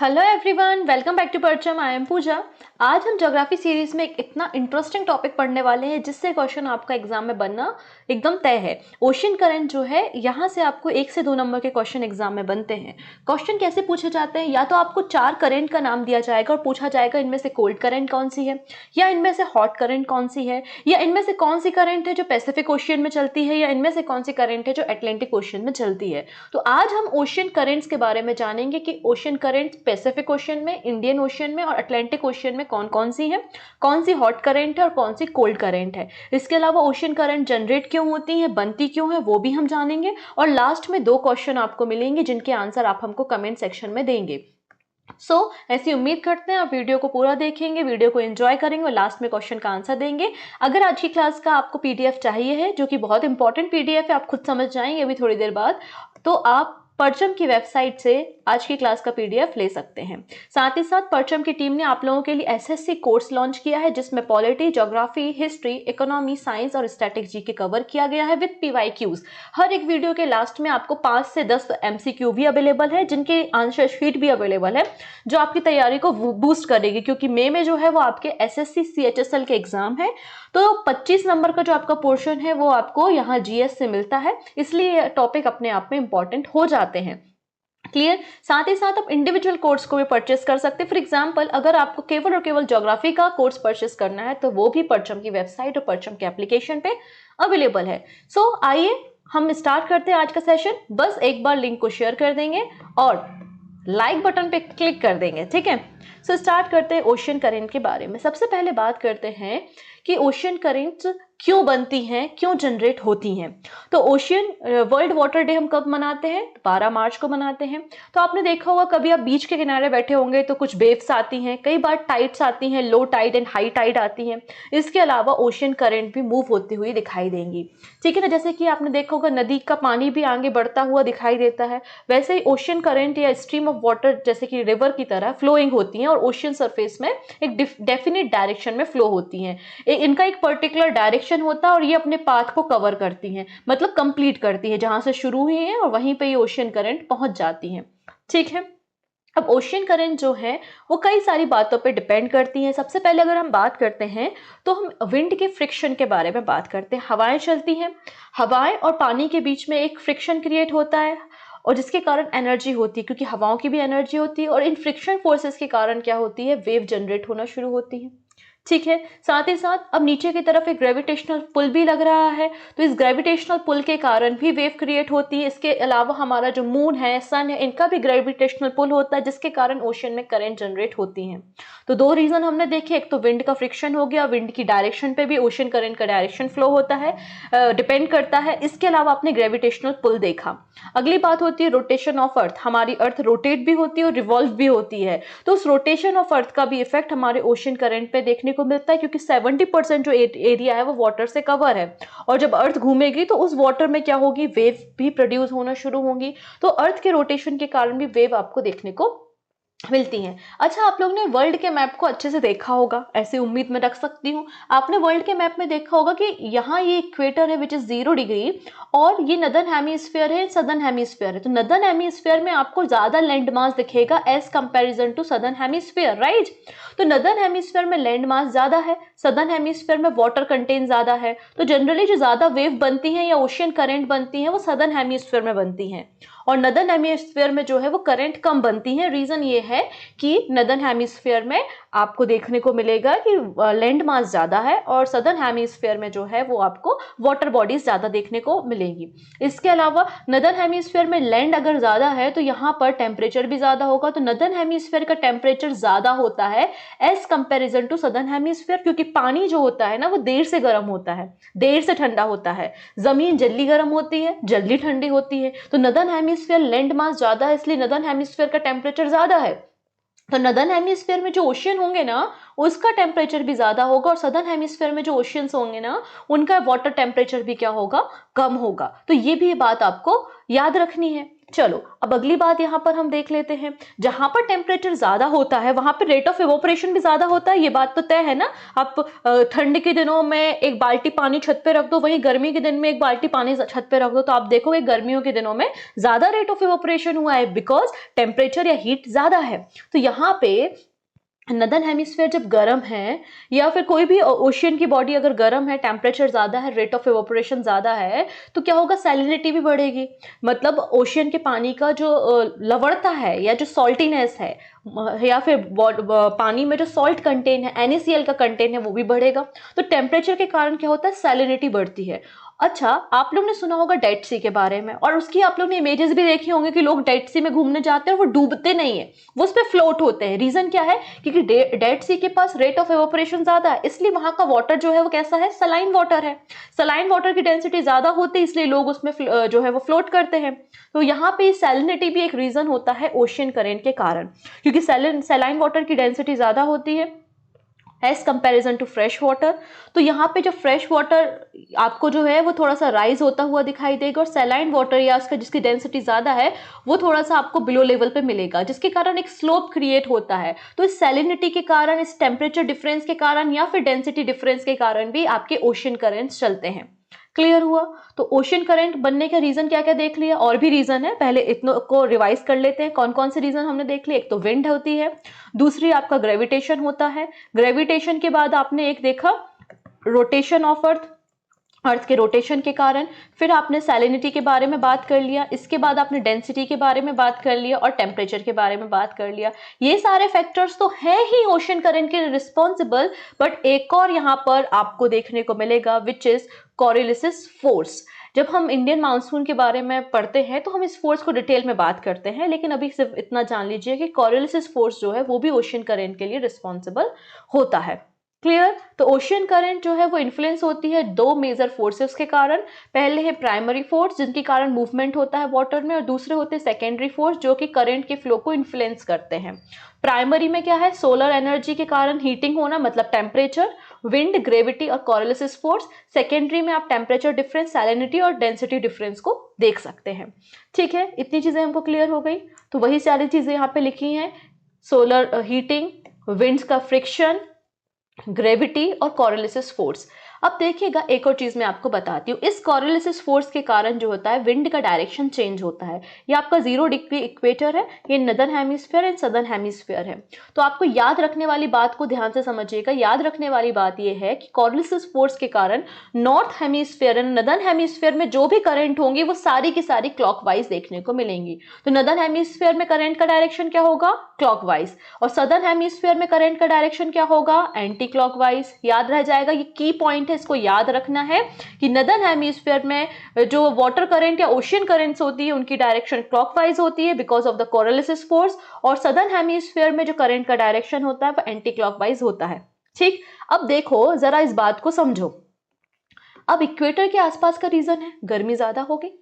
Hello everyone, welcome back to Parcham. I am Pooja. आज हम geography series में एक इतना इंटरेस्टिंग टॉपिक पढ़ने वाले हैं जिससे क्वेश्चन आपका एग्जाम में बनना एकदम तय है। ओशन करंट जो है, यहाँ से आपको 1 से 2 नंबर के क्वेश्चन एग्जाम में बनते हैं। क्वेश्चन कैसे पूछे जाते हैं? या तो आपको 4 करंट का नाम दिया जाएगा और पूछा जाएगा इनमें से कोल्ड करंट कौन सी है, या इनमें से हॉट करंट कौन सी है, या इनमें से कौन सी करंट है जो पैसिफिक ओशियन में चलती है, या इनमें से कौन सी करंट है जो अटलांटिक ओशियन में चलती है। तो आज हम ओशियन करंट्स के बारे में जानेंगे कि ओशियन करंट पैसिफिक ओशियन में, इंडियन ओशियन में और अटलांटिक ओशियन में कौन कौन सी है, कौन सी हॉट करंट है और कौन सी कोल्ड करंट है। इसके अलावा ओशियन करंट जनरेट क्यों होती है, बनती क्यों है, वो भी हम जानेंगे। और लास्ट में 2 क्वेश्चन आपको मिलेंगे जिनके आंसर आप हमको कमेंट सेक्शन में देंगे। ऐसी उम्मीद करते हैं आप वीडियो को पूरा देखेंगे, वीडियो को एंजॉय करेंगे और लास्ट में क्वेश्चन का आंसर देंगे। अगर आज की क्लास का आपको पीडीएफ चाहिए है, जो कि बहुत इंपॉर्टेंट पीडीएफ है, आप खुद समझ जाएंगे अभी थोड़ी देर बाद, तो आप परचम की वेबसाइट से आज की क्लास का पीडीएफ ले सकते हैं। साथ ही साथ परचम की टीम ने आप लोगों के लिए एसएससी कोर्स लॉन्च किया है जिसमें polity, geography, history, economy, science और स्टैटिक जीके कवर किया गया है विद पीवाईक्यूज। हर एक वीडियो के लास्ट में आपको 5 से 10 एमसीक्यू भी अवेलेबल है, जिनके आंसर शीट भी अवेलेबल है, जो आपकी तैयारी को बूस्ट करेगी। क्योंकि मई में जो है वो आपके एसएससी सीएचएसएल के एग्जाम है, तो 25 नंबर का जो आपका पोर्शन है वो आपको यहाँ जीएस से मिलता है, इसलिए टॉपिक अपने आप में इंपॉर्टेंट हो जाते हैं। क्लियर? साथ ही साथ आप इंडिविजुअल कोर्स को भी परचेस कर सकते हैं। फॉर एग्जांपल, अगर आपको केवल और केवल ज्योग्राफी का कोर्स परचेस करना है तो वो भी परचम की वेबसाइट और परचम के एप्लीकेशन पे अवेलेबल है। आइए हम स्टार्ट करते हैं आज का सेशन। बस एक बार लिंक को शेयर कर देंगे और लाइक बटन पे क्लिक कर देंगे, ठीक है। स्टार्ट करते हैं ओशियन करंट के बारे में। सबसे पहले बात करते हैं कि ओशियन करंट्स क्यों बनती हैं, क्यों जनरेट होती हैं। तो ओशियन वर्ल्ड वाटर डे हम कब मनाते हैं? 12 मार्च को मनाते हैं। तो आपने देखा होगा, कभी आप बीच के किनारे बैठे होंगे तो कुछ वेव्स आती हैं, कई बार टाइड्स आती हैं, low tide and high tide आती हैं। इसके अलावा ओशियन करंट भी मूव होती हुई दिखाई देंगी, ठीक है ना। जैसे कि आपने देखा होगा नदी का पानी भी आगे बढ़ता हुआ दिखाई देता है, वैसे ही ओशियन करंट या स्ट्रीम ऑफ वाटर जैसे कि रिवर की तरह फ्लोइंग होती हैं और ओशियन सरफेस में एक डेफिनेट डायरेक्शन में फ्लो होती हैं। इनका एक पर्टिकुलर डायरेक्शन होता है और ये अपने पाथ को कवर करती हैं, मतलब कंप्लीट करती है, जहां से शुरू हुई है और वहीं पे ये ओशियन करंट पहुंच जाती हैं, ठीक है। अब ओशियन करंट जो है वो कई सारी बातों पे डिपेंड करती हैं। सबसे पहले अगर हम बात करते हैं तो हम विंड के फ्रिक्शन के बारे में बात करते हैं। हवाएं चलती हैं, हवाएं और पानी के बीच में एक फ्रिक्शन क्रिएट होता है और जिसके कारण एनर्जी होती है, क्योंकि हवाओं की भी एनर्जी होती है। और इन फ्रिक्शन फोर्सेस के कारण क्या होती है? वेव जनरेट होना शुरू होती है, ठीक है। साथ ही साथ अब नीचे की तरफ एक ग्रेविटेशनल पुल भी लग रहा है, तो इस ग्रेविटेशनल पुल के कारण भी वेव क्रिएट होती है। इसके अलावा हमारा जो मून है, सन है, इनका भी ग्रेविटेशनल पुल होता है, जिसके कारण ओशन में करंट जनरेट होती हैं। तो 2 रीजन हमने देखे, एक तो विंड का फ्रिक्शन हो गया, विंड की डायरेक्शन पे भी ओशन करंट का डायरेक्शन फ्लो होता है, डिपेंड करता है। इसके अलावा आपने ग्रेविटेशनल पुल देखा। अगली बात होती है रोटेशन ऑफ अर्थ। हमारी अर्थ रोटेट भी होती है और रिवॉल्व भी होती है, तो उस रोटेशन ऑफ अर्थ का भी इफेक्ट हमारे ओशन करंट पे देखने को मिलता है, क्योंकि 70% जो एरिया है वो वाटर से कवर है। और जब अर्थ घूमेगी तो उस वाटर में क्या होगी? वेव भी प्रोड्यूस होना शुरू होंगी। तो अर्थ के रोटेशन के कारण भी वेव आपको देखने को मिलती हैं। अच्छा, आप लोग ने वर्ल्ड के मैप को अच्छे से देखा होगा, ऐसी उम्मीद मैं रख सकती हूँ। आपने वर्ल्ड के मैप में देखा होगा कि यहाँ ये इक्वेटर है विच इज 0 डिग्री, और ये नदर्न हेमिस्फीयर है, सदर्न हेमिस्फीयर है। तो नदर्न हेमिस्फीयर में आपको ज्यादा लैंड मास दिखेगा as comparison to southern hemisphere, right. तो नदर्न हेमिस्फीयर में लैंड मास ज्यादा है, सदर्न हेमिस्फीयर में वाटर कंटेंट ज्यादा है। तो जनरली जो ज्यादा वेव बनती है या ओशियन करंट बनती है वो सदर्न हेमिस्फीयर में बनती है, और नदर्न हेमिस्फीयर में जो है वो करंट कम बनती है। रीजन ये है कि नदर्न हेमिस्फीयर में आपको देखने को मिलेगा कि लैंड मास ज्यादा है, और सदर्न हेमिस्फीयर में जो है वो आपको वाटर बॉडीज ज्यादा देखने को मिलेंगी। इसके अलावा नदर्न हेमिस्फीयर में लैंड अगर ज्यादा है तो यहाँ पर टेम्परेचर भी ज्यादा होगा। तो नदर्न हेमिस्फीयर का टेम्परेचर ज्यादा होता है as comparison to southern hemisphere, क्योंकि पानी जो होता है ना वो देर से गर्म होता है, देर से ठंडा होता है। जमीन जल्दी गर्म होती है, जल्दी ठंडी होती है। तो नदर्न हेमिस्फीयर लैंड मास ज्यादा है, इसलिए नदर्न हेमिस्फीयर का टेम्परेचर ज्यादा है। तो नदर्न हेमिस्फीयर में जो ओशियन होंगे ना उसका टेम्परेचर भी ज्यादा होगा, और सदर्न हेमिस्फीयर में जो ओशियंस होंगे ना उनका वाटर टेम्परेचर भी क्या होगा? कम होगा। तो ये भी बात आपको याद रखनी है। चलो अब अगली बात यहाँ पर हम देख लेते हैं, जहां पर टेम्परेचर ज्यादा होता है वहां पर रेट ऑफ इवोपरेशन भी ज्यादा होता है, ये बात तो तय है ना। आप ठंड के दिनों में एक बाल्टी पानी छत पे रख दो, वहीं गर्मी के दिन में एक बाल्टी पानी छत पे रख दो, तो आप देखोगे गर्मियों के दिनों में ज्यादा रेट ऑफ इवोपरेशन हुआ है, बिकॉज टेम्परेचर या हीट ज्यादा है। तो यहाँ पे नदर्न हेमिस्फीयर जब गर्म है, या फिर कोई भी ओशियन की बॉडी अगर गर्म है, टेम्परेचर ज्यादा है, रेट ऑफ इवोपरेशन ज्यादा है, तो क्या होगा, सैलिनिटी भी बढ़ेगी। मतलब ओशियन के पानी का जो लवणता है या जो सॉल्टीनेस है, या फिर पानी में जो सॉल्ट कंटेन है, NaCl का कंटेन है, वो भी बढ़ेगा। तो टेम्परेचर के कारण क्या होता है, सैलिनिटी बढ़ती है। अच्छा, आप लोग ने सुना होगा डेड सी के बारे में, और उसकी आप लोग ने इमेजेस भी देखी होंगे कि लोग डेड सी में घूमने जाते हैं और वो डूबते नहीं है, वो उस पर फ्लोट होते हैं। रीजन क्या है, क्योंकि डेड सी के पास रेट ऑफ एवोपरेशन ज्यादा है, इसलिए वहां का वाटर जो है वो कैसा है, सलाइन वाटर है। सलाइन वाटर की डेंसिटी ज्यादा होती है, इसलिए लोग उसमें जो है वो फ्लोट करते हैं। तो यहाँ पे सैलिनिटी भी एक रीजन होता है ओशियन करेंट के कारण, क्योंकि सैलाइन वाटर की डेंसिटी ज्यादा होती है as comparison to fresh water. तो यहाँ पे जो फ्रेश वाटर आपको जो है वो थोड़ा सा राइज होता हुआ दिखाई देगा, और सैलाइन वाटर या उसका जिसकी डेंसिटी ज्यादा है वो थोड़ा सा आपको बिलो लेवल पे मिलेगा, जिसके कारण एक स्लोप क्रिएट होता है। तो इस सैलिनिटी के कारण, इस टेम्परेचर डिफरेंस के कारण, या फिर डेंसिटी डिफरेंस के कारण भी आपके ओशियन करेंट्स चलते हैं। क्लियर हुआ? तो ओशियन करंट बनने का रीजन क्या क्या देख लिया, और भी रीजन है, पहले इतनों को रिवाइज कर लेते हैं। कौन कौन से रीजन हमने देख लिए, एक तो विंड होती है, दूसरी आपका ग्रेविटेशन होता है, ग्रेविटेशन के बाद आपने एक देखा रोटेशन ऑफ अर्थ के रोटेशन के कारण, फिर आपने सैलिनिटी के बारे में बात कर लिया, इसके बाद आपने डेंसिटी के बारे में बात कर लिया और टेम्परेचर के बारे में बात कर लिया। ये सारे फैक्टर्स तो है ही ओशियन करंट के रिस्पॉन्सिबल, बट एक और यहाँ पर आपको देखने को मिलेगा, विच इज कोरियोलिस फोर्स। जब हम इंडियन मानसून के बारे में पढ़ते हैं तो हम इस फोर्स को डिटेल में बात करते हैं, लेकिन अभी सिर्फ इतना जान लीजिए कि कोरियोलिस फोर्स जो है वो भी ओशियन करंट के लिए रिस्पॉन्सिबल होता है। क्लियर? तो ओशियन करंट जो है वो इन्फ्लुएंस होती है दो मेजर फोर्सेस के कारण। पहले है प्राइमरी फोर्स, जिनके कारण मूवमेंट होता है वाटर में, और दूसरे होते हैं सेकेंडरी फोर्स, जो कि करंट के फ्लो को इन्फ्लुएंस करते हैं। प्राइमरी में क्या है, सोलर एनर्जी के कारण हीटिंग होना, मतलब टेम्परेचर, विंड, ग्रेविटी और कोरियोलिस फोर्स। सेकेंडरी में आप टेम्परेचर डिफरेंस, सैलिनिटी और डेंसिटी डिफरेंस को देख सकते हैं। ठीक है, इतनी चीजें हमको क्लियर हो गई। तो वही सारी चीजें यहाँ पे लिखी हैं, सोलर हीटिंग, विंड्स का फ्रिक्शन, ग्रेविटी और कोरियोलिस फोर्स। अब देखिएगा, एक और चीज मैं आपको बताती हूँ, इस कोरियोलिस फोर्स के कारण जो होता है विंड का डायरेक्शन चेंज होता है। ये आपका 0 डिग्री इक्वेटर है, ये northern hemisphere and southern hemisphere है। तो आपको याद रखने वाली बात को ध्यान से समझिएगा। याद रखने वाली बात यह है कि कोरियोलिस फोर्स के कारण north hemisphere and northern hemisphere में जो भी करंट होंगी वो सारी की सारी क्लॉकवाइज देखने को मिलेंगी। तो नदर्न हेमिस्फीयर में करंट का डायरेक्शन क्या होगा, क्लॉकवाइज, और सदर्न हेमिस्फीयर में करंट का डायरेक्शन क्या होगा, एंटी क्लॉकवाइज। याद रह जाएगा, ये की पॉइंट है, इसको याद रखना है कि नदर्न हेमिस्फीयर में जो वाटर करंट या ओशियन करंट्स होती है उनकी डायरेक्शन क्लॉकवाइज होती है because of the Coriolis force, और सदर्न हेमिस्फीयर में जो करंट का डायरेक्शन होता है वो एंटी क्लॉकवाइज होता है। ठीक, अब देखो जरा इस बात को समझो। अब इक्वेटर के आसपास का रीजन है, गर्मी ज्यादा होगी,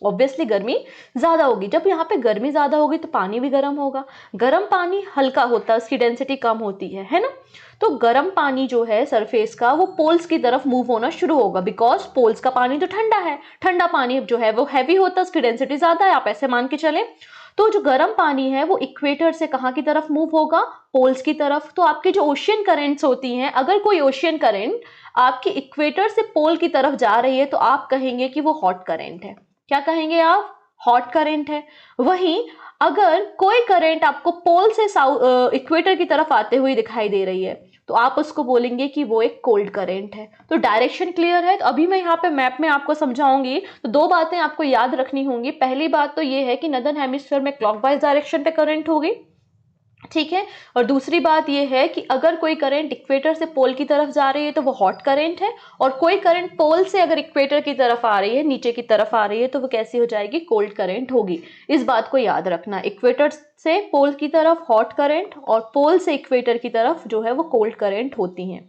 ऑब्वियसली गर्मी ज्यादा होगी। जब यहाँ पे गर्मी ज्यादा होगी तो पानी भी गर्म होगा। गर्म पानी हल्का होता है, उसकी डेंसिटी कम होती है ना। तो गर्म पानी जो है सरफेस का, वो पोल्स की तरफ मूव होना शुरू होगा, बिकॉज पोल्स का पानी तो ठंडा है, ठंडा पानी जो है वो हैवी होता है, उसकी डेंसिटी ज्यादा है, आप ऐसे मान के चले। तो जो गर्म पानी है वो इक्वेटर से कहाँ की तरफ मूव होगा, पोल्स की तरफ। तो आपके जो ओशियन करेंट्स होती हैं, अगर कोई ओशियन करेंट आपकी इक्वेटर से पोल की तरफ जा रही है तो आप कहेंगे कि वो हॉट करेंट है। क्या कहेंगे आप, हॉट करंट है। वहीं अगर कोई करंट आपको पोल से इक्वेटर की तरफ आते हुए दिखाई दे रही है तो आप उसको बोलेंगे कि वो एक कोल्ड करंट है। तो डायरेक्शन क्लियर है। तो अभी मैं यहाँ पे मैप में आपको समझाऊंगी, तो दो बातें आपको याद रखनी होंगी। पहली बात तो ये है कि नदर्न हेमिस्फीयर में क्लॉकवाइज डायरेक्शन पे करंट होगी, ठीक है। और दूसरी बात यह है कि अगर कोई करंट इक्वेटर से पोल की तरफ जा रही है तो वो हॉट करंट है, और कोई करंट पोल से अगर इक्वेटर की तरफ आ रही है, नीचे की तरफ आ रही है, तो वो कैसी हो जाएगी, कोल्ड करंट होगी। इस बात को याद रखना, इक्वेटर से पोल की तरफ हॉट करंट और पोल से इक्वेटर की तरफ जो है वो कोल्ड करंट होती हैं।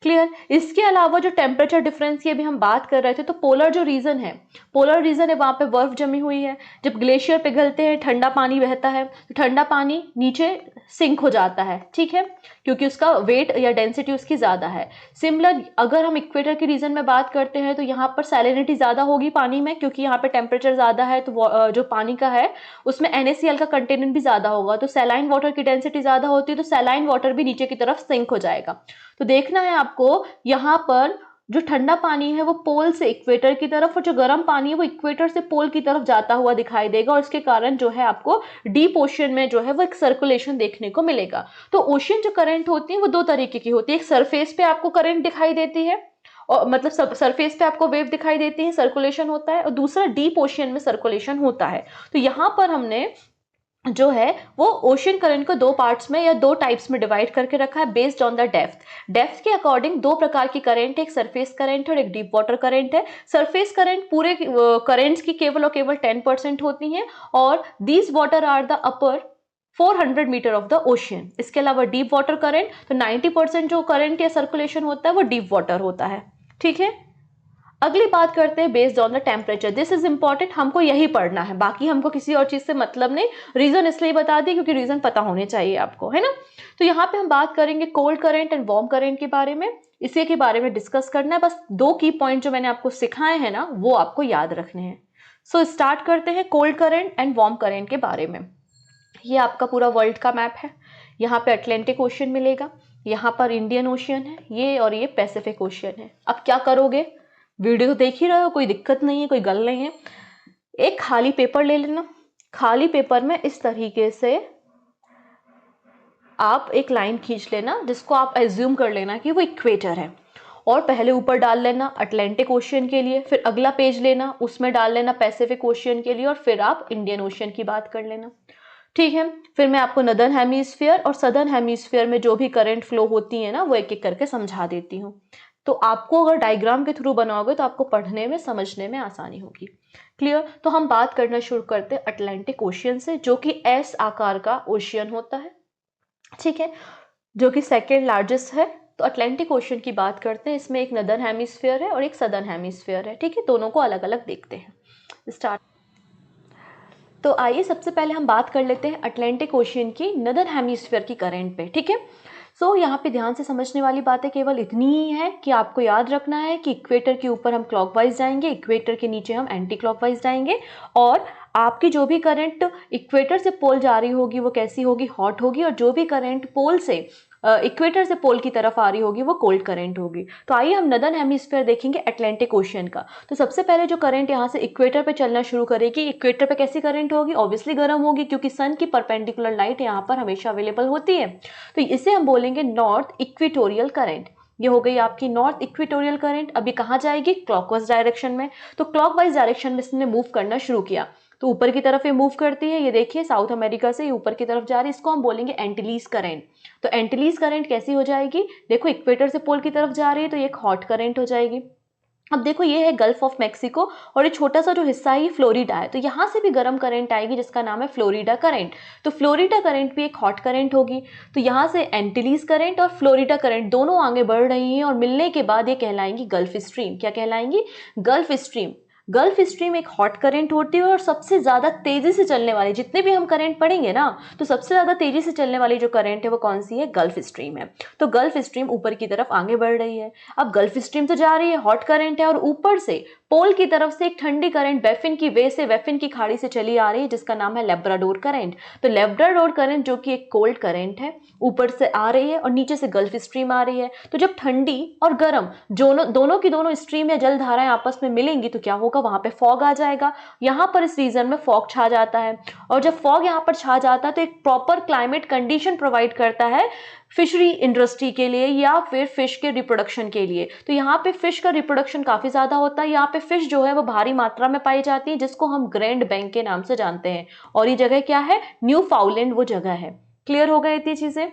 क्लियर। इसके अलावा जो टेम्परेचर डिफरेंस की अभी हम बात कर रहे थे, तो पोलर जो रीजन है, वहां पे बर्फ जमी हुई है। जब ग्लेशियर पिघलते हैं, ठंडा पानी बहता है, तो ठंडा पानी नीचे सिंक हो जाता है, ठीक है, क्योंकि उसका वेट या डेंसिटी उसकी ज्यादा है। सिमिलर अगर हम इक्वेटर के रीजन में बात करते हैं, तो यहाँ पर सैलिनिटी ज्यादा होगी पानी में, क्योंकि यहाँ पे टेम्परेचर ज्यादा है, तो जो पानी का है उसमें NaCl का कंटेनेंट भी ज्यादा होगा, तो सैलाइन वाटर की डेंसिटी ज्यादा होती है, तो सैलाइन वाटर भी नीचे की तरफ सिंक हो जाएगा। तो देखना है आपको, यहाँ पर जो ठंडा पानी है वो पोल से इक्वेटर की तरफ, और जो गर्म पानी है वो इक्वेटर से पोल की तरफ जाता हुआ दिखाई देगा, और इसके कारण जो है आपको डीप ओशन में जो है वो एक सर्कुलेशन देखने को मिलेगा। तो ओशन जो करंट होती है वो दो तरीके की होती है, एक सरफेस पे आपको करंट दिखाई देती है, और मतलब सरफेस पे आपको वेव दिखाई देती है, सर्कुलेशन होता है, और दूसरा डीप ओशन में सर्कुलेशन होता है। तो यहाँ पर हमने जो है वो ओशन करंट को दो पार्ट्स में या दो टाइप्स में डिवाइड करके रखा है बेस्ड ऑन द डेप्थ के अकॉर्डिंग। दो प्रकार की करंट है, एक सरफेस करंट और एक डीप वाटर करंट है। सरफेस करंट पूरे करंट्स की केवल और केवल 10% होती हैं, और these water are the upper 400 metre of the ocean. इसके अलावा डीप वाटर करंट, तो 90% जो करंट या सर्कुलेशन होता है वो डीप वाटर होता है, ठीक है। अगली बात करते हैं based on the temperature. This is important, हमको यही पढ़ना है, बाकी हमको किसी और चीज से मतलब नहीं। रीजन इसलिए बता दी क्योंकि रीजन पता होने चाहिए आपको, है ना। तो यहाँ पे हम बात करेंगे cold current and warm current के बारे में, इसी के बारे में डिस्कस करना है। बस दो की पॉइंट जो मैंने आपको सिखाए हैं ना, वो आपको याद रखने हैं। सो स्टार्ट करते हैं cold current and warm current के बारे में। ये आपका पूरा वर्ल्ड का मैप है। यहाँ पे अटलांटिक ओशन मिलेगा, यहाँ पर इंडियन ओशन है ये, और ये पैसिफिक ओशन है। अब क्या करोगे, वीडियो देख ही रहे हो, कोई दिक्कत नहीं है, कोई गल नहीं है। एक खाली पेपर ले लेना, खाली पेपर में इस तरीके से आप एक लाइन खींच लेना, जिसको आप एज्यूम कर लेना कि वो इक्वेटर है, और पहले ऊपर डाल लेना अटलांटिक ओशन के लिए, फिर अगला पेज लेना, उसमें डाल लेना पैसिफिक ओशन के लिए, और फिर आप इंडियन ओशन की बात कर लेना, ठीक है। फिर मैं आपको नदर्न हेमिस्फीयर और सदर्न हेमिस्फीयर में जो भी करंट फ्लो होती है ना, वो एक एक करके समझा देती हूँ। तो आपको अगर डायग्राम के थ्रू बनाओगे तो आपको पढ़ने में समझने में आसानी होगी। क्लियर। तो हम बात करना शुरू करते हैं अटलांटिक ओशियन से, जो कि एस आकार का ओशियन होता है, ठीक है, जो कि सेकेंड लार्जेस्ट है। तो अटलांटिक ओशियन की बात करते हैं, इसमें एक नदर्न हेमिस्फीयर है और एक सदर्न हेमिस्फीयर है, ठीक है। दोनों को अलग अलग देखते हैं। स्टार्ट। तो आइए सबसे पहले हम बात कर लेते हैं अटलांटिक ओशियन की नदर्न हेमिस्फीयर की करंट पे, ठीक है। सो यहाँ पे ध्यान से समझने वाली बातें केवल इतनी ही है कि आपको याद रखना है कि इक्वेटर के ऊपर हम क्लॉकवाइज जाएंगे, इक्वेटर के नीचे हम एंटी क्लॉकवाइज जाएंगे, और आपकी जो भी करंट इक्वेटर से पोल जा रही होगी वो कैसी होगी, हॉट होगी, और जो भी करंट पोल से इक्वेटर से पोल की तरफ आ रही होगी वो कोल्ड करंट होगी। तो आइए हम नदर्न हेमिस्फीयर देखेंगे अटलांटिक ओशियन का। तो सबसे पहले जो करंट यहाँ से इक्वेटर पे चलना शुरू करेगी, इक्वेटर पे कैसी करंट होगी, ऑब्वियसली गर्म होगी, क्योंकि सन की परपेंडिकुलर लाइट यहाँ पर हमेशा अवेलेबल होती है। तो इसे हम बोलेंगे नॉर्थ इक्वेटोरियल करंट। ये हो गई आपकी नॉर्थ इक्वेटोरियल करंट। अभी कहाँ जाएगी, क्लॉकवाइज डायरेक्शन में। तो क्लॉकवाइज डायरेक्शन में इसने मूव करना शुरू किया, तो ऊपर की तरफ ये मूव करती है। ये देखिए साउथ अमेरिका से ये ऊपर की तरफ जा रही है, इसको हम बोलेंगे एंटिलीज करंट। तो एंटिलीज करंट कैसी हो जाएगी, देखो इक्वेटर से पोल की तरफ जा रही है, तो ये एक हॉट करंट हो जाएगी। अब देखो ये है गल्फ ऑफ मैक्सिको, और ये छोटा सा जो हिस्सा है ये फ्लोरिडा है, तो यहाँ से भी गर्म करंट आएगी जिसका नाम है फ्लोरिडा करंट। तो फ्लोरिडा करंट भी एक हॉट करंट होगी। तो यहाँ से एंटिलीज करंट और फ्लोरिडा करंट दोनों आगे बढ़ रही हैं, और मिलने के बाद ये कहलाएंगी गल्फ स्ट्रीम। क्या कहलाएंगी, गल्फ स्ट्रीम। गल्फ स्ट्रीम एक हॉट करंट होती है, और सबसे ज्यादा तेजी से चलने वाली, जितने भी हम करंट पढ़ेंगे ना, तो सबसे ज्यादा तेजी से चलने वाली जो करंट है वो कौन सी है, गल्फ स्ट्रीम है। तो गल्फ स्ट्रीम ऊपर की तरफ आगे बढ़ रही है। अब गल्फ स्ट्रीम तो जा रही है, हॉट करंट है, और ऊपर से पोल की तरफ से एक ठंडी करंट बैफिन की वे से, बैफिन की खाड़ी से चली आ रही है, जिसका नाम है लेब्राडोर करंट। तो लेब्राडोर करंट जो कि एक कोल्ड करंट है, ऊपर से आ रही है और नीचे से गल्फ स्ट्रीम आ रही है। तो जब ठंडी और गर्म दोनों की दोनों स्ट्रीम या जल धाराएं आपस में मिलेंगी तो क्या होगा, वहां पे फॉग आ जाएगा। यहाँ पर इस रीजन में फॉग छा जाता है, और जब फॉग यहाँ पर छा जाता है तो एक प्रॉपर क्लाइमेट कंडीशन प्रोवाइड करता है फिशरी इंडस्ट्री के लिए, या फिर फिश के रिप्रोडक्शन के लिए। तो यहाँ पे फिश का रिप्रोडक्शन काफी ज्यादा होता है। यहाँ पे फिश जो है वो भारी मात्रा में पाई जाती है, जिसको हम ग्रैंड बैंक के नाम से जानते हैं। और ये जगह क्या है, न्यू फाउलैंड वो जगह है। क्लियर हो गई इतनी चीजें।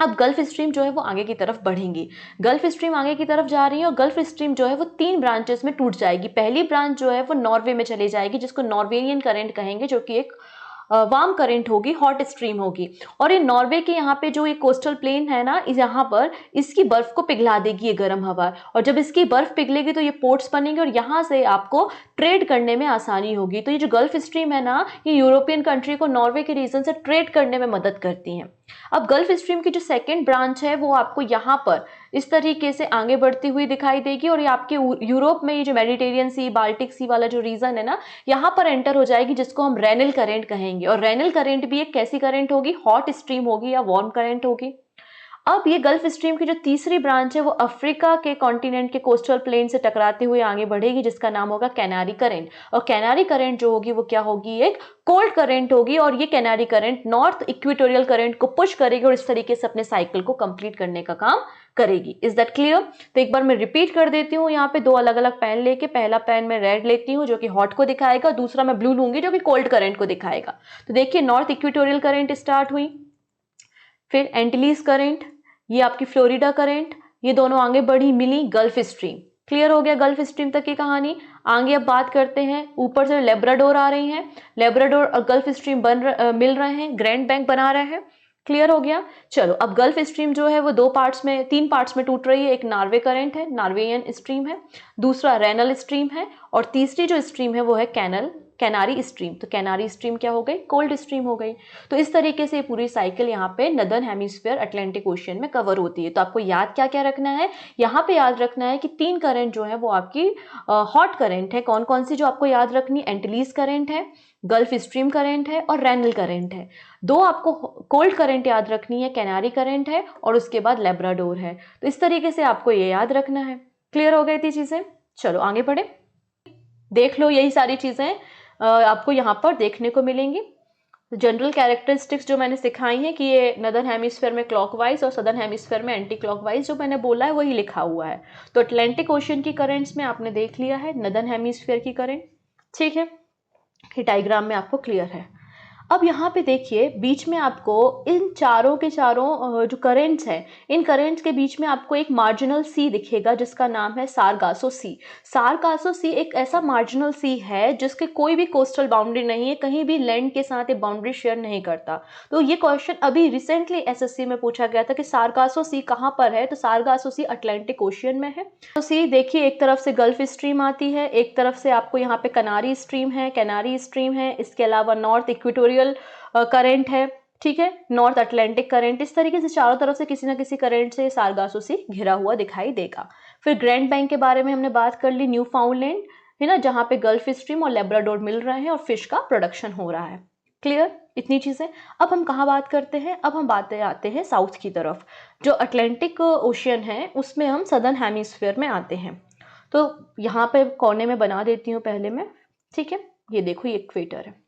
अब गल्फ स्ट्रीम जो है वो आगे की तरफ बढ़ेंगी। गल्फ स्ट्रीम आगे की तरफ जा रही है, और गल्फ स्ट्रीम जो है वो 3 ब्रांचेस में टूट जाएगी। पहली ब्रांच जो है वो नॉर्वे में चली जाएगी, जिसको नॉर्वेरियन करंट कहेंगे, जो कि एक वार्म करंट होगी, हॉट स्ट्रीम होगी। और ये नॉर्वे के यहाँ पे जो ये कोस्टल प्लेन है ना, यहाँ पर इसकी बर्फ को पिघला देगी ये गर्म हवा, और जब इसकी बर्फ पिघलेगी तो ये पोर्ट्स बनेंगे और यहाँ से आपको ट्रेड करने में आसानी होगी। तो ये जो गल्फ स्ट्रीम है ना, ये यूरोपियन कंट्री को नॉर्वे के रीजन से ट्रेड करने में मदद करती हैं। अब गल्फ स्ट्रीम की जो सेकेंड ब्रांच है वो आपको यहाँ पर इस तरीके से आगे बढ़ती हुई दिखाई देगी, और ये आपके यूरोप में ये जो मेडिटेरियन सी, बाल्टिक सी वाला जो रीजन है ना, यहाँ पर एंटर हो जाएगी, जिसको हम रेनल करंट कहेंगे। और रेनल करंट भी एक कैसी करंट होगी, हॉट स्ट्रीम होगी या वार्म करंट होगी। अब ये गल्फ स्ट्रीम की जो तीसरी ब्रांच है वो अफ्रीका के कॉन्टिनेंट के कोस्टल प्लेन से टकराते हुए आगे बढ़ेगी, जिसका नाम होगा कैनारी करंट। और कैनारी करंट जो होगी वो क्या होगी, एक कोल्ड करंट होगी, और ये Canary current north equatorial current को पुश करेगी और इस तरीके से अपने साइकिल को कंप्लीट करने का काम करेगी। Is that clear? तो एक बार मैं रिपीट कर देती हूँ, यहाँ पे दो अलग अलग पेन लेके, पहला पेन मैं रेड लेती हूँ जो कि हॉट को दिखाएगा, दूसरा मैं ब्लू लूंगी जो कि कोल्ड करंट को दिखाएगा। तो देखिए, नॉर्थ इक्वेटोरियल करंट स्टार्ट हुई, फिर एंटिलीज करंट, ये आपकी फ्लोरिडा करंट, ये दोनों आगे बढ़ी, मिली गल्फ स्ट्रीम। क्लियर हो गया गल्फ स्ट्रीम तक की कहानी। आगे अब बात करते हैं, ऊपर से लेब्राडोर आ रही हैं, लेब्राडोर और गल्फ स्ट्रीम मिल रहे हैं, ग्रैंड बैंक बना रहे हैं। क्लियर हो गया? चलो, अब गल्फ स्ट्रीम जो है वो तीन पार्ट्स में टूट रही है। एक नॉर्वे करंट है, नॉर्वेयन स्ट्रीम है, दूसरा रेनल स्ट्रीम है, और तीसरी जो स्ट्रीम है वो है कैनारी स्ट्रीम। तो कैनारी स्ट्रीम क्या हो गई, कोल्ड स्ट्रीम हो गई। तो इस तरीके से पूरी साइकिल यहाँ पे नदर्न हेमिस्फीयर अटलांटिक ओशियन में कवर होती है। तो आपको याद क्या क्या रखना है, यहाँ पे याद रखना है कि तीन करंट जो है वो आपकी हॉट करंट है। कौन कौन सी जो आपको याद रखनी, एंटिलीज करंट है, गल्फ स्ट्रीम करंट है और रेनल करंट है। दो आपको कोल्ड करंट याद रखनी है, कैनारी करंट है और उसके बाद लेब्राडोर है। तो इस तरीके से आपको ये याद रखना है। क्लियर हो गई थी चीजें? चलो आगे बढ़े, देख लो, यही सारी चीजें आपको यहाँ पर देखने को मिलेंगी। जनरल कैरेक्टरिस्टिक्स जो मैंने सिखाई हैं कि ये नदर्न हेमिस्फीयर में क्लॉकवाइज और सदर्न हेमिस्फीयर में एंटी क्लॉकवाइज, जो मैंने बोला है वही लिखा हुआ है। तो अटलांटिक ओशन की करंट्स में आपने देख लिया है, नदर्न हेमिस्फीयर की करंट, ठीक है, ये डायग्राम में आपको क्लियर है। अब यहाँ पे देखिए, बीच में आपको इन चारों के चारों जो करेंट्स हैं, इन करेंट्स के बीच में आपको एक मार्जिनल सी दिखेगा जिसका नाम है सारगासो सी। सारगासो सी एक ऐसा मार्जिनल सी है जिसके कोई भी कोस्टल बाउंड्री नहीं है, कहीं भी लैंड के साथ ये बाउंड्री शेयर नहीं करता। तो ये क्वेश्चन अभी रिसेंटली एसएससी में पूछा गया था कि सारगासो सी कहाँ पर है, तो सारगासो सी अटलांटिक ओशियन में है। तो सी देखिए, एक तरफ से गल्फ स्ट्रीम आती है, एक तरफ से आपको यहाँ पे कैनारी स्ट्रीम है, इसके अलावा नॉर्थ इक्वेटोरियल करंट है, ठीक है, नॉर्थ अटलांटिक करंट। इस तरीके से चारों तरफ से किसी ना किसी करंट से सारगासो सी घिरा हुआ दिखाई देगा। फिर ग्रैंड बैंक के बारे में हमने बात कर ली, न्यू फाउंडलैंड है ना, जहां पे गल्फ स्ट्रीम और लेब्राडोर मिल रहे हैं और फिश का प्रोडक्शन हो रहा है। क्लियर, इतनी चीजें। अब हम कहाँ बात करते हैं, अब हम बातें आते हैं साउथ की तरफ। जो अटलांटिक ओशियन है उसमें हम सदर्न हेमिस्फीयर में आते हैं। तो यहाँ पे कोने में बना देती हूँ पहले मैं, ठीक है। ये देखो, ये इक्वेटर है,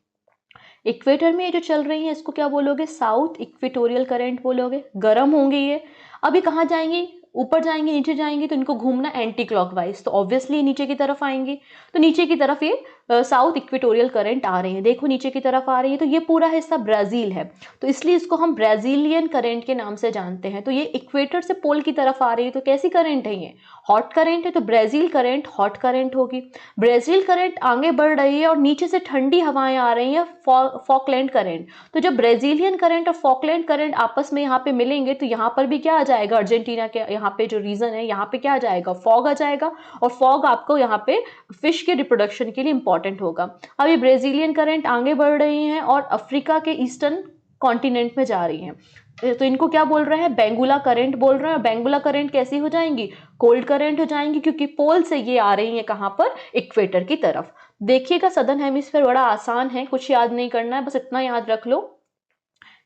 इक्वेटर में ये जो चल रही है इसको क्या बोलोगे, साउथ इक्वेटोरियल करंट बोलोगे। गर्म होंगे ये, अभी कहाँ जाएंगी, ऊपर जाएंगी, नीचे जाएंगी, तो इनको घूमना एंटी क्लॉकवाइज, तो ऑब्वियसली नीचे की तरफ आएंगी। तो नीचे की तरफ ये साउथ इक्वेटोरियल करंट आ रहे हैं, देखो नीचे की तरफ आ रही है। तो ये पूरा हिस्सा ब्राजील है, तो इसलिए इसको हम ब्राजीलियन करंट के नाम से जानते हैं। तो ये इक्वेटर से पोल की तरफ आ रही है, तो कैसी करंट है, ये हॉट करंट है। तो ब्राजील करंट हॉट करंट होगी। ब्राजील करंट आगे बढ़ रही है और नीचे से ठंडी हवाएं आ रही हैं, फॉकलैंड करंट। तो जब ब्राजीलियन करंट और फॉकलैंड करंट आपस में यहाँ पे मिलेंगे तो यहाँ पर भी क्या आ जाएगा, अर्जेंटीना के यहाँ पे जो रीजन है यहाँ पे क्या आ जाएगा, फॉग आ जाएगा। और फॉग आपको यहाँ पे फिश के रिप्रोडक्शन के लिए इंपॉर्टेंट होगा। अब ये ब्राजीलियन करंट आगे बढ़ रही हैं और अफ्रीका के ईस्टर्न कॉन्टिनेंट में जा रही हैं, तो इनको क्या बोल रहे हैं, बेंगुला करंट बोल रहे हैं। बेंगुला करंट कैसी हो जाएंगी, कोल्ड करंट हो जाएंगी, क्योंकि पोल से ये आ रही है कहाँ पर, इक्वेटर की तरफ। देखिएगा, सदर्न हेमिस्फीयर बड़ा आसान है, कुछ याद नहीं करना है, बस इतना याद रख लो।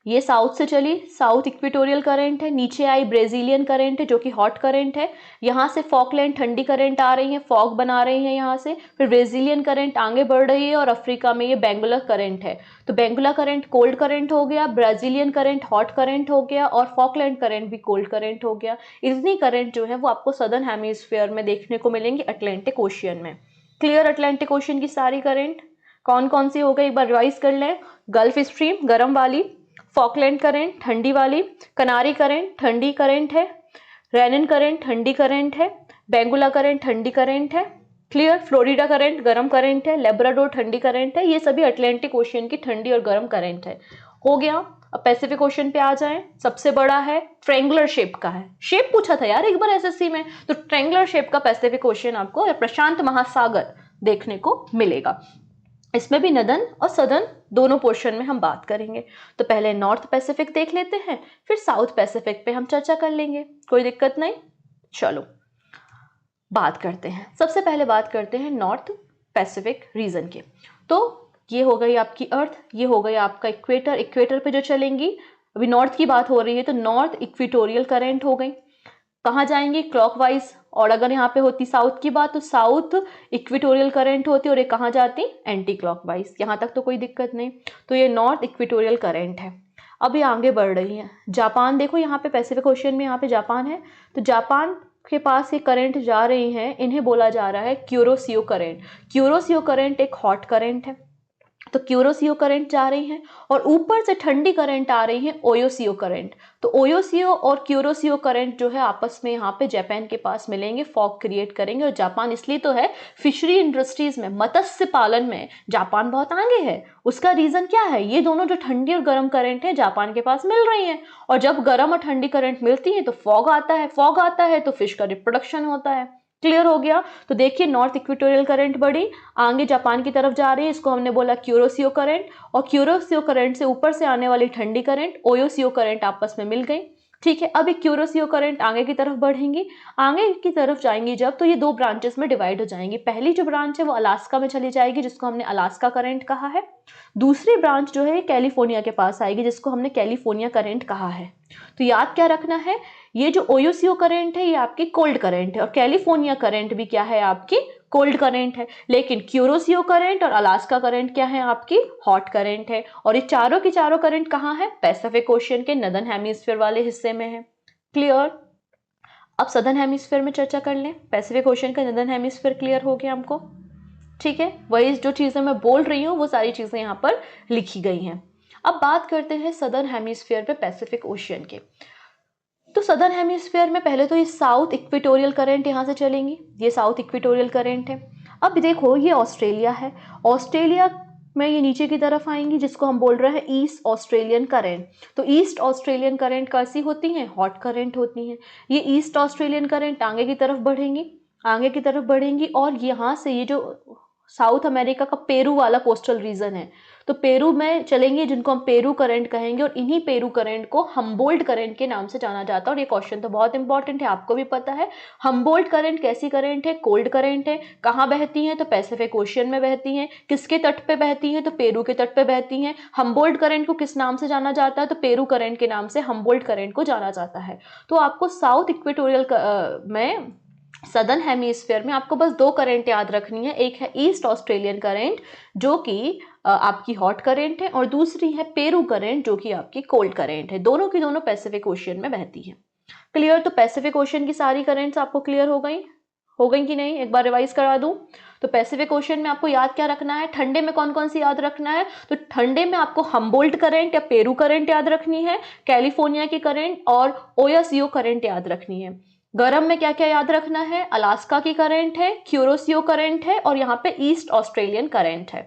ये साउथ से चली, साउथ इक्वेटोरियल करंट है, नीचे आई ब्राजीलियन करंट है जो कि हॉट करंट है। यहाँ से फॉकलैंड ठंडी करंट आ रही है, फॉग बना रही है यहाँ से। फिर ब्राजीलियन करंट आगे बढ़ रही है और अफ्रीका में ये बेंगुला करंट है। तो बेंगुला करंट कोल्ड करंट हो गया, ब्राजीलियन करंट हॉट करंट हो गया और फॉकलैंड करंट भी कोल्ड करंट हो गया। इतनी करंट जो है वो आपको सदर्न हेमिस्फीयर में देखने को मिलेंगी अटलांटिक ओशियन में। क्लियर, अटलांटिक ओशियन की सारी करंट कौन कौन सी हो गई, एक बार रिवाइज कर लें। गल्फ स्ट्रीम गर्म वाली, फॉकलैंड करंट ठंडी वाली, कनारी करंट ठंडी करंट है, रेनन करंट ठंडी करंट है, बेंगुला करंट ठंडी करंट है, क्लियर। फ्लोरिडा करंट गर्म करंट है, लेब्राडोर ठंडी करंट है, ये सभी अटलांटिक ओशियन की ठंडी और गर्म करंट है। हो गया। अब पैसिफिक ओशियन पे आ जाएं। सबसे बड़ा है, ट्रायंगुलर शेप का है, शेप पूछा था यार एक बार एसएससी में, तो ट्रायंगुलर शेप का पैसिफिक ओशियन आपको प्रशांत महासागर देखने को मिलेगा। इसमें भी नदन और सदन दोनों पोर्शन में हम बात करेंगे। तो पहले नॉर्थ पैसिफिक देख लेते हैं, फिर साउथ पैसिफिक पे हम चर्चा कर लेंगे, कोई दिक्कत नहीं। चलो बात करते हैं, सबसे पहले बात करते हैं नॉर्थ पैसिफिक रीजन के। तो ये हो गई आपकी अर्थ, ये हो गई आपका इक्वेटर, इक्वेटर पे जो चलेंगी, अभी नॉर्थ की बात हो रही है तो नॉर्थ इक्वेटोरियल करंट हो गई, कहाँ जाएंगी क्लॉकवाइज। और अगर यहाँ पे होती साउथ की बात तो साउथ इक्वेटोरियल करंट होती और ये कहाँ जाती एंटी क्लॉकवाइज। यहाँ तक तो कोई दिक्कत नहीं। तो ये नॉर्थ इक्वेटोरियल करंट है। अब ये आगे बढ़ रही है। जापान देखो, यहाँ पे पैसिफिक ओशियन में यहाँ पे जापान है, तो जापान के पास ये करंट जा रही हैं, इन्हें बोला जा रहा है क्यूरोसियो करंट। क्यूरोसियो करंट एक हॉट करंट है, तो क्यूरोसियो करंट जा रही हैं, और ऊपर से ठंडी करंट आ रही है ओयोसियो करंट। तो ओयोसियो और क्यूरोसियो करंट जो है आपस में यहाँ पे जापान के पास मिलेंगे, फॉग क्रिएट करेंगे। और जापान इसलिए तो है, फिशरी इंडस्ट्रीज में, मत्स्य पालन में जापान बहुत आगे है। उसका रीजन क्या है, ये दोनों जो ठंडी और गर्म करंट है जापान के पास मिल रही हैं, और जब गर्म और ठंडी करंट मिलती है तो फॉग आता है, फॉग आता है तो फिश का रिप्रोडक्शन होता है। क्लियर हो गया। तो देखिए नॉर्थ इक्वेटोरियल करंट बढ़ी, आगे जापान की तरफ जा रही है, इसको हमने बोला क्यूरोसियो करंट, और क्यूरोसियो करंट से ऊपर से आने वाली ठंडी करंट ओयोसियो करंट आपस में मिल गई। ठीक है, अब एक क्यूरोसियो करंट आगे की तरफ बढ़ेंगी, आगे की तरफ जाएंगी जब, तो ये दो ब्रांचेस में डिवाइड हो जाएंगी। पहली जो ब्रांच है वो अलास्का में चली जाएगी, जिसको हमने अलास्का करंट कहा है। दूसरी ब्रांच जो है कैलिफोर्निया के पास आएगी, जिसको हमने कैलिफोर्निया करंट कहा है। तो याद क्या रखना है, ये जो ओयोसियो करंट है ये आपकी कोल्ड करंट है, और कैलिफोर्निया करंट भी क्या है आपकी कोल्ड करंट है। लेकिन क्यूरोसियो करंट और अलास्का करंट क्या है आपकी हॉट करंट है। और ये चारों की चारों करंट कहाँ है, पैसिफिक ओशियन के नदर्न हेमिस्फीयर वाले हिस्से में है। क्लियर। अब सदर्न हेमिस्फीयर में चर्चा कर लें। पैसिफिक ओशियन का नदर्न हेमिस्फीयर क्लियर हो गया हमको। ठीक है, वही जो चीजें मैं बोल रही हूँ वो सारी चीजें यहाँ पर लिखी गई हैं। अब बात करते हैं सदर्न हेमिस्फीयर पे पैसिफिक ओशियन के। तो सदर्न हेमिस्फीयर में पहले तो ये साउथ इक्वेटोरियल करंट यहाँ से चलेंगी, ये साउथ इक्वेटोरियल करंट है। अब देखो ये ऑस्ट्रेलिया है, ऑस्ट्रेलिया में ये नीचे की तरफ आएंगी, जिसको हम बोल रहे हैं ईस्ट ऑस्ट्रेलियन करंट। तो ईस्ट ऑस्ट्रेलियन करंट कैसी होती हैं, हॉट करंट होती हैं। ये ईस्ट ऑस्ट्रेलियन करंट आगे की तरफ बढ़ेंगी, आगे की तरफ बढ़ेंगी, और यहाँ से ये जो साउथ अमेरिका का पेरू वाला कोस्टल रीजन है, तो पेरू में चलेंगे, जिनको हम पेरू करंट कहेंगे, और इन्हीं पेरू करंट को हम्बोल्ट करंट के नाम से जाना जाता है। और ये क्वेश्चन तो बहुत इंपॉर्टेंट है, आपको भी पता है। हम्बोल्ट करंट कैसी करंट है, कोल्ड करंट है। कहाँ बहती हैं, तो पैसिफिक ओशियन में बहती हैं। किसके तट पे बहती हैं, तो पेरू के तट पे बहती हैं। हम्बोल्ट करंट को किस नाम से जाना जाता है, तो पेरू करंट के नाम से हम्बोल्ट करंट को जाना जाता है। तो आपको साउथ इक्वेटोरियल में सदर्न हेमिस्फीयर में आपको बस दो करंट याद रखनी है, एक है ईस्ट ऑस्ट्रेलियन करंट जो कि आपकी हॉट करंट है, और दूसरी है पेरू करंट जो कि आपकी कोल्ड करंट है। दोनों की दोनों पैसिफिक ओशियन में बहती है। क्लियर। तो पैसिफिक ओशियन की सारी करंट्स आपको क्लियर हो गई कि नहीं, एक बार रिवाइज करा दूं। तो पैसिफिक ओशियन में आपको याद क्या रखना है, ठंडे में कौन कौन सी याद रखना है, तो ठंडे में आपको हम्बोल्ट करंट या पेरू करंट याद रखनी है, कैलिफोर्निया की करंट और ओयोसियो करंट याद रखनी है। गर्म में क्या क्या याद रखना है, अलास्का की करंट है, क्यूरोसियो करंट है, और यहाँ पे ईस्ट ऑस्ट्रेलियन करंट है।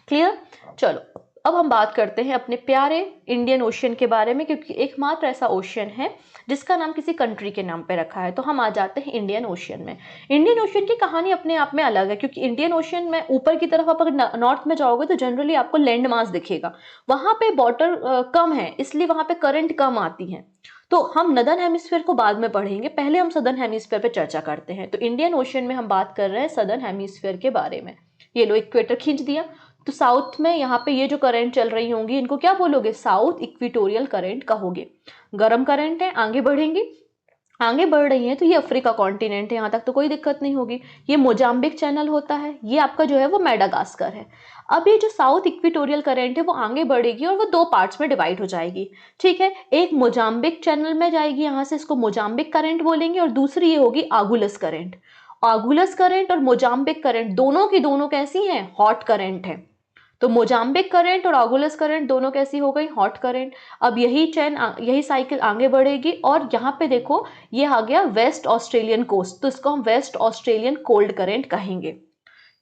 क्लियर। चलो अब हम बात करते हैं अपने प्यारे इंडियन ओशियन के बारे में, क्योंकि एकमात्र ऐसा ओशियन है जिसका नाम किसी कंट्री के नाम पे रखा है। तो हम आ जाते हैं इंडियन ओशियन में। इंडियन ओशियन की कहानी अपने आप में अलग है, क्योंकि इंडियन ओशियन में ऊपर की तरफ आप अगर नॉर्थ में जाओगे तो जनरली आपको लैंड मास दिखेगा, वहां पे वाटर कम है, इसलिए वहां पे करंट कम आती है। तो हम नदर्न हेमिस्फीयर को बाद में पढ़ेंगे, पहले हम सदर्न हेमिस्फीयर पे चर्चा करते हैं। तो इंडियन ओशियन में हम बात कर रहे हैं सदर्न हेमिस्फीयर के बारे में। ये लो इक्वेटर खींच दिया, तो साउथ में यहाँ पे ये जो करंट चल रही होंगी इनको क्या बोलोगे, साउथ इक्वेटोरियल करंट कहोगे। गर्म करंट है, आगे बढ़ेंगी, आगे बढ़ रही है, तो ये अफ्रीका कॉन्टिनेंट है, यहाँ तक तो कोई दिक्कत नहीं होगी। ये मोजाम्बिक चैनल होता है, ये आपका जो है वो मेडागास्कर है। अब ये जो साउथ इक्वेटोरियल करंट है वो आगे बढ़ेगी और वो दो पार्ट्स में डिवाइड हो जाएगी। ठीक है, एक मोजाम्बिक चैनल में जाएगी, यहाँ से इसको मोजाम्बिक करंट बोलेंगे, और दूसरी ये होगी आगुलस करंट। आगुलस करंट और मोजाम्बिक करंट दोनों की दोनों कैसी हैं, हॉट करंट है। तो मोजाम्बिक करंट और आगुलस करंट दोनों कैसी हो गई, हॉट करंट। अब यही साइकिल आगे बढ़ेगी और यहाँ पे देखो ये आ गया वेस्ट ऑस्ट्रेलियन कोस्ट, तो इसको हम वेस्ट ऑस्ट्रेलियन कोल्ड करंट कहेंगे।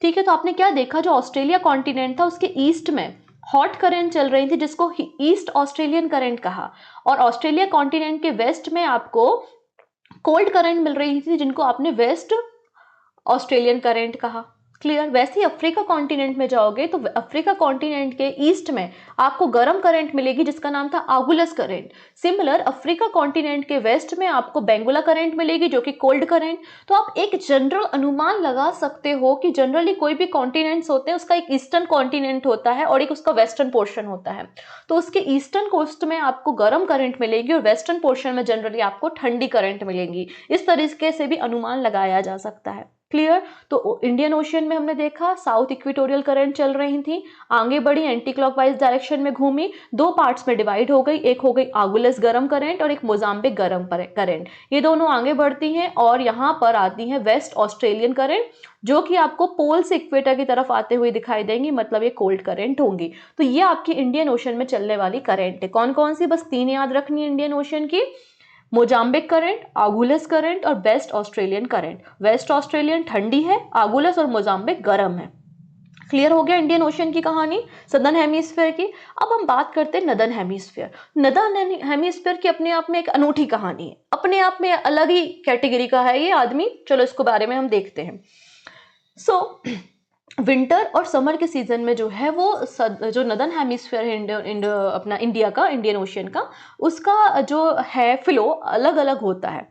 ठीक है, तो आपने क्या देखा, जो ऑस्ट्रेलिया कॉन्टिनेंट था उसके ईस्ट में हॉट करंट चल रही थी जिसको ईस्ट ऑस्ट्रेलियन करंट कहा, और ऑस्ट्रेलिया कॉन्टिनेंट के वेस्ट में आपको कोल्ड करंट मिल रही थी जिनको आपने वेस्ट ऑस्ट्रेलियन करंट कहा। क्लियर। वैसे ही अफ्रीका कॉन्टिनेंट में जाओगे तो अफ्रीका कॉन्टिनेंट के ईस्ट में आपको गर्म करंट मिलेगी जिसका नाम था आगुलस करंट। सिमिलर अफ्रीका कॉन्टिनेंट के वेस्ट में आपको बेंगुला करंट मिलेगी जो कि कोल्ड करंट। तो आप एक जनरल अनुमान लगा सकते हो कि जनरली कोई भी कॉन्टिनेंट्स होते हैं उसका एक ईस्टर्न कॉन्टिनेंट होता है और एक उसका वेस्टर्न पोर्शन होता है। तो उसके ईस्टर्न कोस्ट में आपको गर्म करंट मिलेगी और वेस्टर्न पोर्शन में जनरली आपको ठंडी करंट मिलेंगी। इस तरीके से भी अनुमान लगाया जा सकता है। क्लियर। तो इंडियन ओशियन में हमने देखा साउथ इक्वेटोरियल करंट चल रही थी, आगे बढ़ी एंटी क्लॉकवाइज डायरेक्शन में घूमी, दो पार्ट्स में डिवाइड हो गई, एक हो गई आगुलस गर्म करंट और एक मोजाम्बिक गर्म करंट। ये दोनों आगे बढ़ती हैं और यहाँ पर आती हैं वेस्ट ऑस्ट्रेलियन करंट जो कि आपको पोल से इक्वेटर की तरफ आते हुए दिखाई देंगी, मतलब ये कोल्ड करंट होंगी। तो ये आपकी इंडियन ओशन में चलने वाली करंट है। कौन कौन सी, बस 3 याद रखनी है इंडियन ओशन की, मोजाम्बिक करंट, आगुलस करंट और waste Australian current. Waste Australian ठंडी है, आगुलस और मोजाम्बिक गर्म है। क्लियर हो गया इंडियन ओशन की कहानी, सदर्न हेमिस्फीयर की। अब हम बात करते हैं नदर्न हेमिस्फीयर। नदर्न हेमिस्फीयर की अपने आप में एक अनूठी कहानी है, अपने आप में अलग ही कैटेगरी का है ये आदमी। चलो इसको बारे में हम देखते हैं। विंटर और समर के सीजन में जो है वो जो नदर्न हेमिस्फीयर है अपना इंडिया का, इंडियन ओशियन का, उसका जो है फ्लो अलग अलग होता है।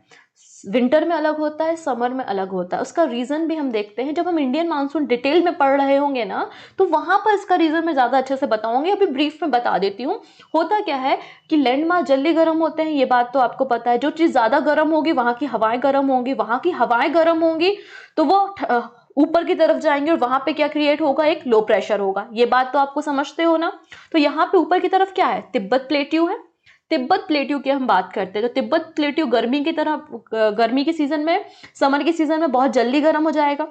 विंटर में अलग होता है, समर में अलग होता है। उसका रीज़न भी हम देखते हैं जब हम इंडियन मानसून डिटेल में पढ़ रहे होंगे ना, तो वहाँ पर इसका रीज़न मैं ज़्यादा अच्छे से बताऊंगी। अभी ब्रीफ में बता देती हूँ। होता क्या है कि लैंड मास जल्दी गर्म होते हैं, ये बात तो आपको पता है। जो चीज़ ज़्यादा गर्म होगी वहाँ की हवाएं गर्म होंगी, वहाँ की हवाएं गर्म होंगी तो वो ऊपर की तरफ जाएंगे और वहां पे क्या क्रिएट होगा, एक लो प्रेशर होगा। ये बात तो आपको समझते हो ना। तो यहाँ पे ऊपर की तरफ क्या है, तिब्बत प्लेट्यू है। तिब्बत प्लेट्यू की हम बात करते हैं तो तिब्बत प्लेट्यू गर्मी की तरह, गर्मी के सीजन में, समर के सीजन में बहुत जल्दी गर्म हो जाएगा,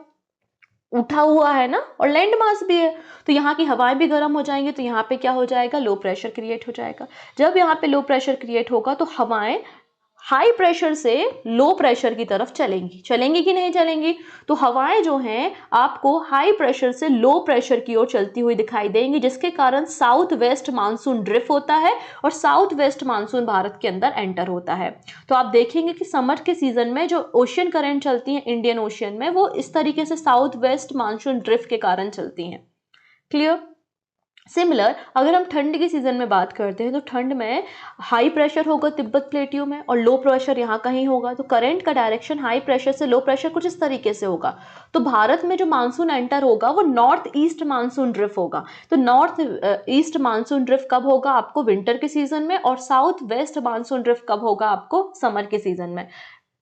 उठा हुआ है ना, और लैंड मास भी है तो यहाँ की हवाएं भी गर्म हो जाएंगी। तो यहाँ पे क्या हो जाएगा, लो प्रेशर क्रिएट हो जाएगा। जब यहाँ पे लो प्रेशर क्रिएट होगा तो हवाएं हाई प्रेशर से लो प्रेशर की तरफ चलेंगी कि नहीं चलेंगी। तो हवाएं जो हैं आपको हाई प्रेशर से लो प्रेशर की ओर चलती हुई दिखाई देंगी, जिसके कारण साउथ वेस्ट मानसून ड्रिफ्ट होता है और साउथ वेस्ट मानसून भारत के अंदर एंटर होता है। तो आप देखेंगे कि समर के सीजन में जो ओशियन करंट चलती हैं इंडियन ओशियन में, वो इस तरीके से साउथ वेस्ट मानसून ड्रिफ्ट के कारण चलती हैं। क्लियर। सिमिलर अगर हम ठंड के सीजन में बात करते हैं तो ठंड में हाई प्रेशर होगा तिब्बत प्लेट्यू में और लो प्रेशर यहाँ कहीं होगा। तो करंट का डायरेक्शन हाई प्रेशर से लो प्रेशर कुछ इस तरीके से होगा। तो भारत में जो मानसून एंटर होगा वो नॉर्थ ईस्ट मानसून ड्रिफ्ट होगा। तो नॉर्थ ईस्ट मानसून ड्रिफ्ट कब होगा, आपको विंटर के सीजन में, और साउथ वेस्ट मानसून ड्रिफ्ट कब होगा, आपको समर के सीजन में।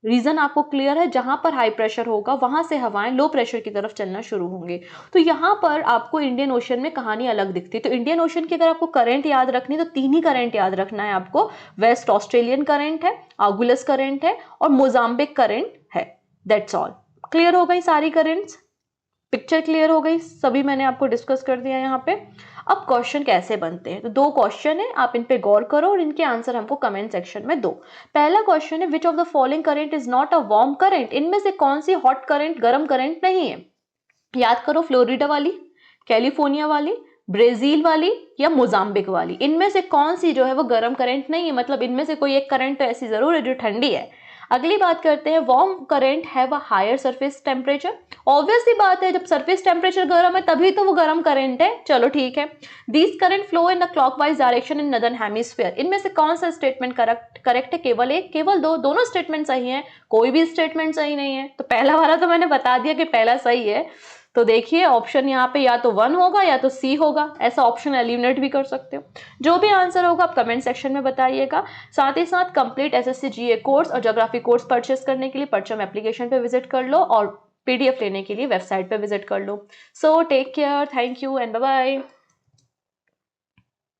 रीजन आपको क्लियर है, जहां पर हाई प्रेशर होगा वहां से हवाएं लो प्रेशर की तरफ चलना शुरू होंगे। तो यहां पर आपको इंडियन ओशन में कहानी अलग दिखती है। तो इंडियन ओशन की अगर आपको करंट याद रखनी तो 3 ही करंट याद रखना है आपको। वेस्ट ऑस्ट्रेलियन करंट है, आगुलस करंट है और मोजाम्बिक करंट है। That's all. क्लियर हो गई सारी करंट्स, पिक्चर क्लियर हो गई, सभी मैंने आपको डिस्कस कर दिया यहाँ पे। अब क्वेश्चन कैसे बनते हैं, तो 2 क्वेश्चन है, आप इन पे गौर करो और इनके आंसर हमको कमेंट सेक्शन में दो। पहला क्वेश्चन है which of the following current is not a warm current, इनमें से कौन सी हॉट करंट गर्म करंट नहीं है। याद करो, फ्लोरिडा वाली, कैलिफोर्निया वाली, ब्राजील वाली या मोजाम्बिक वाली, इनमें से कौन सी जो है वो गर्म करंट नहीं है। मतलब इनमें से कोई एक करंट तो ऐसी जरूर है जो ठंडी है। अगली बात करते हैं, warm current have a higher surface temperature. Obvious सी बात है, जब सरफेस टेम्परेचर गर्म है तभी तो वो गर्म करंट है। चलो ठीक है। These current flow in the clockwise direction in northern hemisphere, इनमें से कौन सा स्टेटमेंट करेक्ट है, केवल एक, केवल दो, दोनों स्टेटमेंट सही है, कोई भी स्टेटमेंट सही नहीं है। तो पहला वाला तो मैंने बता दिया कि पहला सही है। तो देखिए ऑप्शन यहाँ पे या तो 1 होगा या तो सी होगा, ऐसा ऑप्शन एलिमिनेट भी कर सकते हो। जो भी आंसर होगा आप कमेंट सेक्शन में बताइएगा। साथ ही साथ कंप्लीट एसएससी जीए कोर्स और ज्योग्राफी कोर्स परचेस करने के लिए परचम एप्लीकेशन पे विजिट कर लो और पीडीएफ लेने के लिए वेबसाइट पे विजिट कर लो। So take care, thank you and bye bye.